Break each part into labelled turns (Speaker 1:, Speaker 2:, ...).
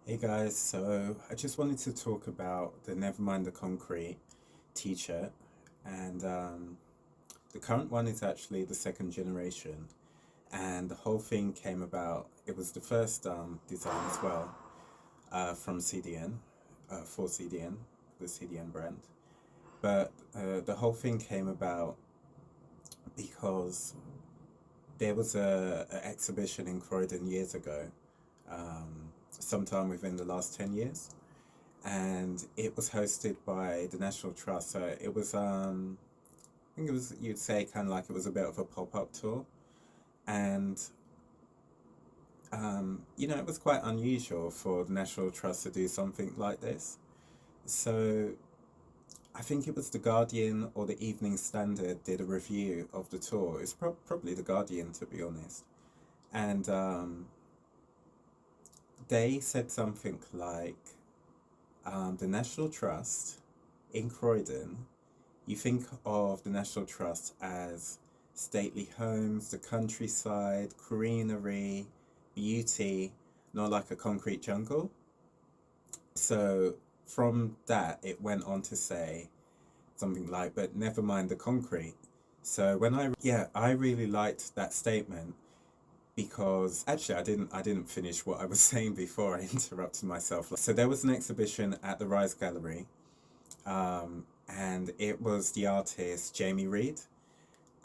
Speaker 1: Hey guys, so I just wanted to talk about the Nevermind the Concrete t-shirt, and the current one is actually the second generation, and the whole thing came about. It was the first design as well, from CDN, for CDN, the CDN brand. But the whole thing came about because there was a exhibition in Croydon years ago, sometime within the last 10 years, and it was hosted by the National Trust. So it was, I think it was, you'd say, kind of like it was a bit of a pop-up tour, and it was quite unusual for the National Trust to do something like this. So I think it was the Guardian or the Evening Standard did a review of the tour. It's probably the Guardian, to be honest, and they said something like, the National Trust in Croydon, you think of the National Trust as stately homes, the countryside, greenery, beauty, not like a concrete jungle. So from that, it went on to say something like, but never mind the concrete. So yeah, I really liked that statement because actually I didn't finish what I was saying before I interrupted myself. So there was an exhibition at the Rise Gallery, and it was the artist Jamie Reed.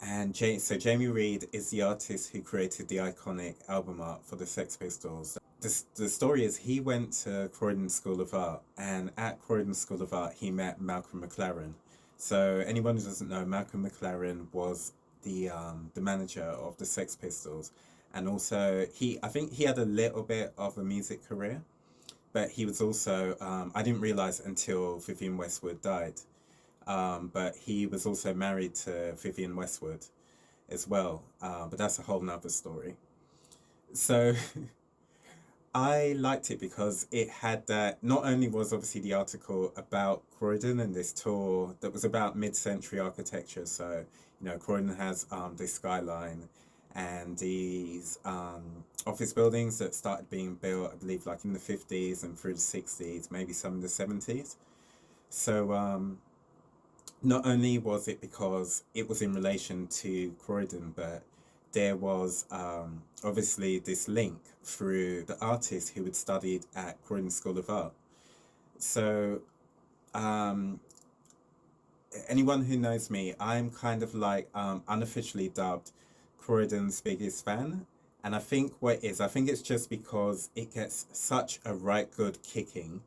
Speaker 1: So Jamie Reed is the artist who created the iconic album art for the Sex Pistols. The story is he went to Croydon School of Art, and at Croydon School of Art, he met Malcolm McLaren. So anyone who doesn't know, Malcolm McLaren was the manager of the Sex Pistols, and also I think he had a little bit of a music career, but he was also I didn't realize until Vivienne Westwood died, but he was also married to Vivienne Westwood as well. But that's a whole nother story. So I liked it because it had that. Not only was obviously the article about Croydon and this tour that was about mid-century architecture. So Croydon has this skyline and these office buildings that started being built, I believe, like in the 50s and through the 60s, maybe some in the 70s. So not only was it because it was in relation to Croydon, but there was obviously this link through the artist who had studied at Croydon School of Art. So um, anyone who knows me, I'm kind of like unofficially dubbed Croydon's biggest fan. And I think I think it's just because it gets such a right good kicking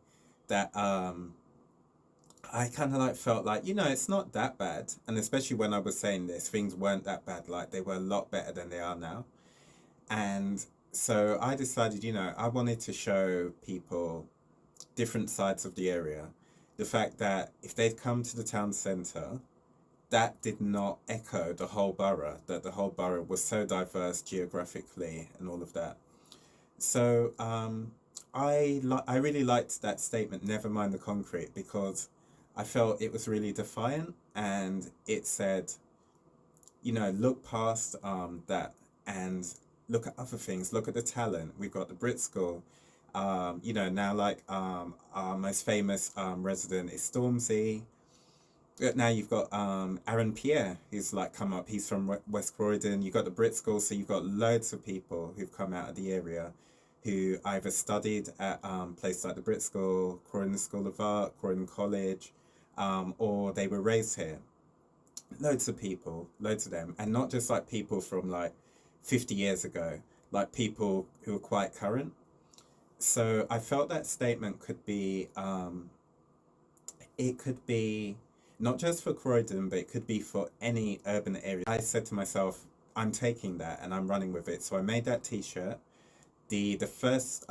Speaker 1: that I kind of like felt like, it's not that bad. And especially when I was saying this, things weren't that bad. Like they were a lot better than they are now. And so I decided, I wanted to show people different sides of the area. The fact that if they'd come to the town centre, that did not echo the whole borough, that the whole borough was so diverse geographically and all of that. So I really liked that statement, never mind the concrete, because I felt it was really defiant and it said, look past that and look at other things. Look at the talent. We've got the Brit School. Now like our most famous resident is Stormzy. But now you've got Aaron Pierre, who's like come up. He's from West Croydon. You've got the Brit School, so you've got loads of people who've come out of the area who either studied at places like the Brit School, Croydon School of Art, Croydon College, or they were raised here. Loads of people, loads of them, and not just like people from like 50 years ago, like people who are quite current. So I felt that statement it could be not just for Croydon, but it could be for any urban area. I said to myself, I'm taking that and I'm running with it. So I made that T-shirt. The first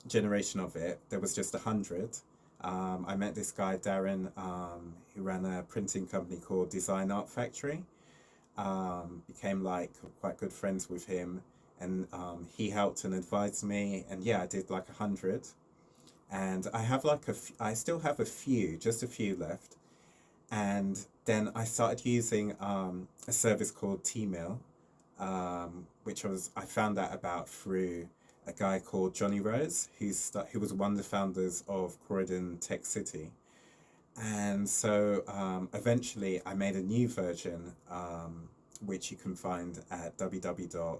Speaker 1: generation of it, there was just 100. I met this guy Darren, who ran a printing company called Design Art Factory. Became like quite good friends with him, and he helped and advised me. And yeah, I did like 100, and I have I still have just a few left. And then I started using a service called Tmail, which I found out about through a guy called Johnny Rose, who was one of the founders of Croydon Tech City. And so eventually I made a new version, which you can find at www.cdnstore.uk.